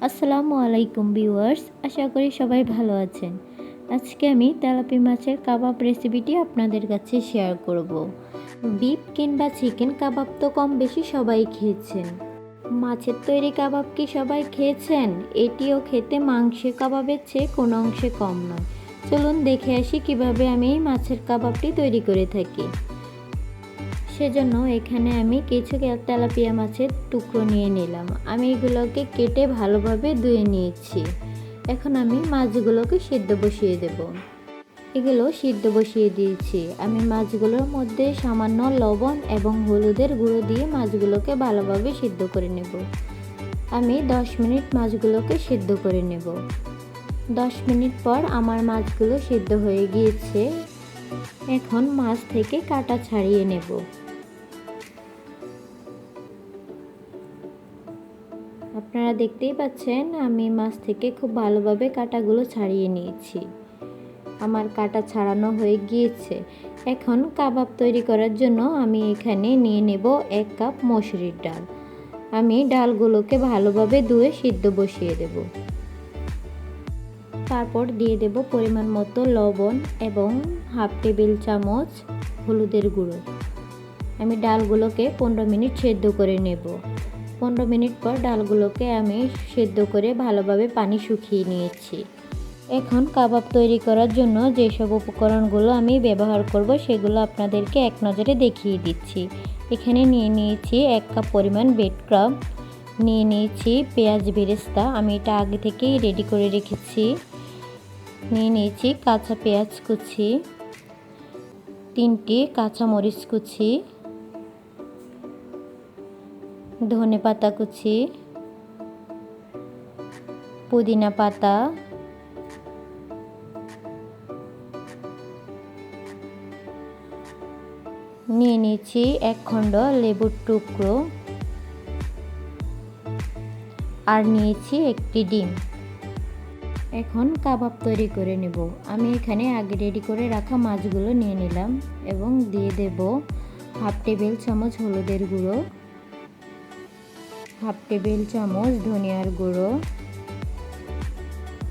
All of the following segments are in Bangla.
আসসালামু আলাইকুম ভিউয়ার্স, আশা করি সবাই ভালো আছেন। আজকে আমি তেলাপিয়া মাছের কাবাব রেসিপিটি আপনাদের কাছে শেয়ার করব। বিফ কিংবা চিকেন কাবাব তো কম বেশি সবাই খেয়েছেন। মাছের তৈরি কাবাব কি সবাই খেয়েছেন? এটিও খেতে মাংসের কাবাবের চেয়ে কোনো অংশে কম নয়। চলুন দেখে আসি কিভাবে আমি এই মাছের কাবাবটি তৈরি করে থাকি। সেজন্য এখানে আমি কিছু তেলাপিয়া মাছের টুকরো নিয়ে নিলাম। আমি এগুলোকে কেটে ভালোভাবে ধুয়ে নিয়েছি। এখন আমি মাছগুলোকে সিদ্ধ বসিয়ে দেব। এগুলো সিদ্ধ বসিয়ে দিয়েছি। আমি মাছগুলোর মধ্যে সামান্য লবণ এবং হলুদের গুঁড়ো দিয়ে মাছগুলোকে ভালোভাবে সিদ্ধ করে নেব। আমি 10 মিনিট মাছগুলোকে সিদ্ধ করে নেব। 10 মিনিট পর আমার মাছগুলো সিদ্ধ হয়ে গিয়েছে। এখন মাছ থেকে কাঁটা ছাড়িয়ে নেব। আপনারা দেখতেই পাচ্ছেন আমি মাছ থেকে খুব ভালোভাবে কাঁটাগুলো ছাড়িয়ে নিয়েছি। আমার কাঁটা ছাড়ানো হয়ে গিয়েছে। এখন কাবাব তৈরি করার জন্য আমি এখানে নিয়ে নেব 1 কাপ মসুরির ডাল। আমি ডালগুলোকে ভালোভাবে ধুয়ে সিদ্ধ বসিয়ে দেব। তারপর দিয়ে দেব পরিমাণ মতো লবণ এবং হাফ টেবিল চামচ হলুদের গুঁড়ো। আমি ডালগুলোকে 15 মিনিট সেদ্ধ করে নেব। 15 মিনিট পর ডালগুলোকে আমি সেদ্ধ করে ভালোভাবে পানি শুকিয়ে নিয়েছি। এখন কাবাব তৈরি করার জন্য যেসব উপকরণগুলো আমি ব্যবহার করব সেগুলো আপনাদেরকে এক নজরে দেখিয়ে দিচ্ছি। এখানে নিয়ে নিয়েছি 1 কাপ পরিমাণ ব্রেড ক্রাম্ব, নিয়ে নিয়েছি পেঁয়াজ বেরেস্তা, আমি এটা আগে থেকেই রেডি করে রেখেছি। নিয়ে নিয়েছি কাঁচা পেঁয়াজ কুচি, 3টি কাঁচা মরিচ কুচি, ধনে পাতা কুচি, পুদিনা পাতা, নিয়ে নিয়েছি 1 খণ্ড লেবুর টুকরো, আর নিয়েছি 1টি ডিম। এখন কাবাব তৈরি করে নেব। আমি এখানে আগে রেডি করে রাখা মাছগুলো নিয়ে নিলাম এবং দিয়ে দেব হাফ টেবিল চামচ হলুদের গুঁড়ো, হাফ টেবিল চামচ ধনিয়ার গুঁড়ো,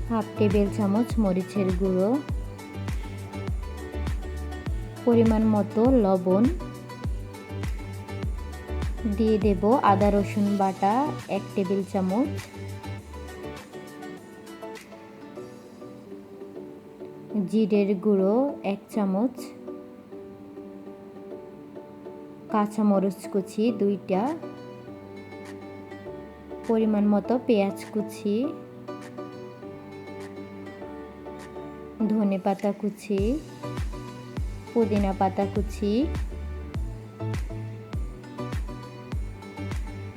হাফ টেবিল চামচ মরিচের গুঁড়ো, পরিমাণ মতো লবণ, দিয়ে দেব আদা রসুন বাটা 1 টেবিল চামচ, জিরের গুঁড়ো 1 চামচ, কাঁচা মরিচ কুচি 2টা, পরিমাণ মতো পেঁয়াজ কুচি, ধনে পাতা কুচি, পুদিনা পাতা কুচি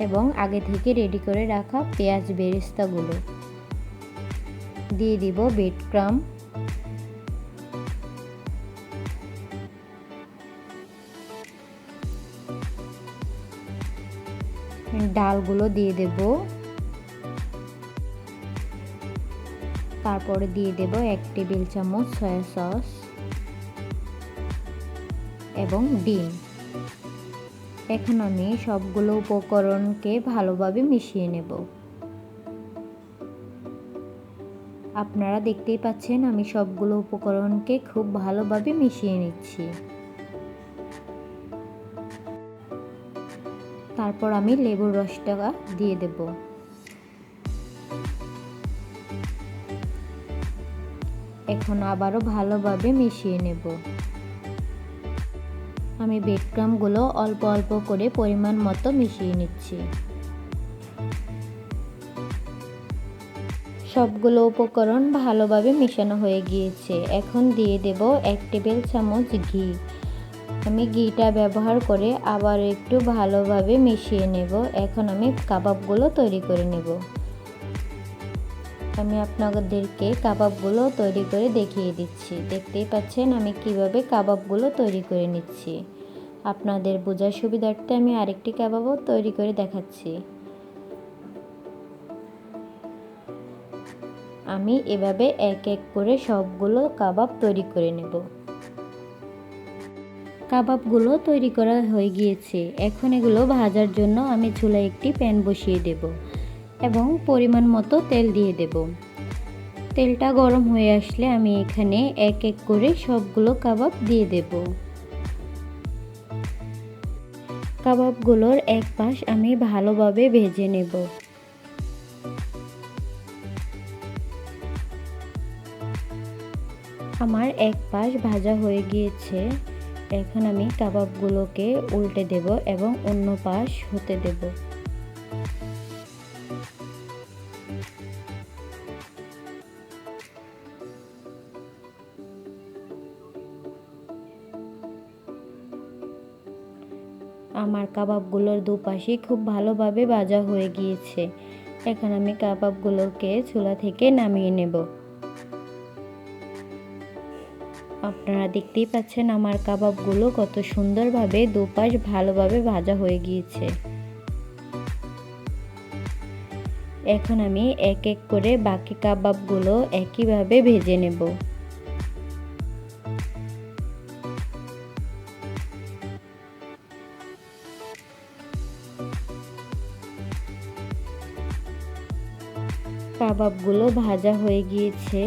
এবং আগে থেকে রেডি করে রাখা পেঁয়াজ বেরেস্তাগুলো। দিয়ে দিব ব্রেড ক্রাম্ব, ডালগুলো দিয়ে দেব। তারপরে দিয়ে দেব 1 টেবিল চামচ সয়া সস এবং ডিম। এখন আমি সবগুলো উপকরণকে ভালোভাবে মিশিয়ে নেব। আপনারা দেখতেই পাচ্ছেন আমি সবগুলো উপকরণকে খুব ভালোভাবে মিশিয়ে নিচ্ছি। তারপর আমি লেবুর রসটা দিয়ে দেব। এখন আবারও ভালোভাবে মিশিয়ে নেব। আমি ব্রেড ক্রাম্বগুলো অল্প অল্প করে পরিমাণ মতো মিশিয়ে নিচ্ছি। সবগুলো উপকরণ ভালোভাবে মেশানো হয়ে গিয়েছে। এখন দিয়ে দেব 1 টেবিল চামচ ঘি। আমি ঘিটা ব্যবহার করে আবার একটু ভালোভাবে মিশিয়ে নেব। এখন আমি কাবাবগুলো তৈরি করে নেব। আমি আপনাদেরকে কাবাবগুলো তৈরি করে দেখিয়ে দিচ্ছি। দেখতেই পাচ্ছেন আমি কিভাবে কাবাবগুলো তৈরি করে নিচ্ছি। আপনাদের বোঝার সুবিধার্থে আমি আরেকটি কাবাবও তৈরি করে দেখাচ্ছি। আমি এভাবে এক এক করে সবগুলো কাবাব তৈরি করে নেব। কাবাবগুলো তৈরি করা হয়ে গিয়েছে। এখন এগুলো ভাজার জন্য আমি চুলায় একটি প্যান বসিয়ে দেব। এবং পরিমাণ মতো তেল দিয়ে দেব। তেলটা গরম হয়ে আসলে আমি এখানে এক এক করে সবগুলো কাবাব দিয়ে দেব। কাবাবগুলোর এক পাশ আমি ভালোভাবে ভেজে নেব। আমার এক পাশ ভাজা হয়ে গিয়েছে। এখন আমি কাবাবগুলোকে উল্টে দেব এবং অন্য পাশ হতে দেব। আমার কাবাবগুলোর দুপাশই খুব ভালোভাবে ভাজা হয়ে গিয়েছে। এখন আমি কাবাবগুলোকে চুলা থেকে নামিয়ে নেব। আপনারা দেখতেই পাচ্ছেন আমার কাবাবগুলো কত সুন্দরভাবে দুপাশ ভালোভাবে ভাজা হয়ে গিয়েছে। এখন আমি এক এক করে বাকি কাবাবগুলো একইভাবে ভেজে নেব। কাবাবগুলো ভাজা হয়ে গিয়েছে।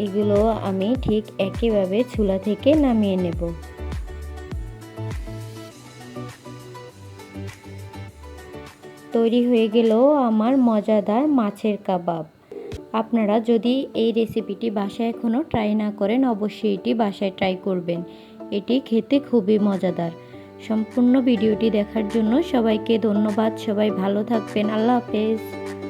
এগুলো আমি ঠিক একইভাবে চুলা থেকে নামিয়ে নেব। তৈরি হয়ে গেল আমার মজাদার মাছের কাবাব। আপনারা যদি এই রেসিপিটি বাসায় এখনও ট্রাই না করেন, অবশ্যই এটি বাসায় ট্রাই করবেন। এটি খেতে খুবই মজাদার। সম্পূর্ণ ভিডিওটি দেখার জন্য সবাইকে ধন্যবাদ। সবাই ভালো থাকবেন। আল্লাহ হাফেজ।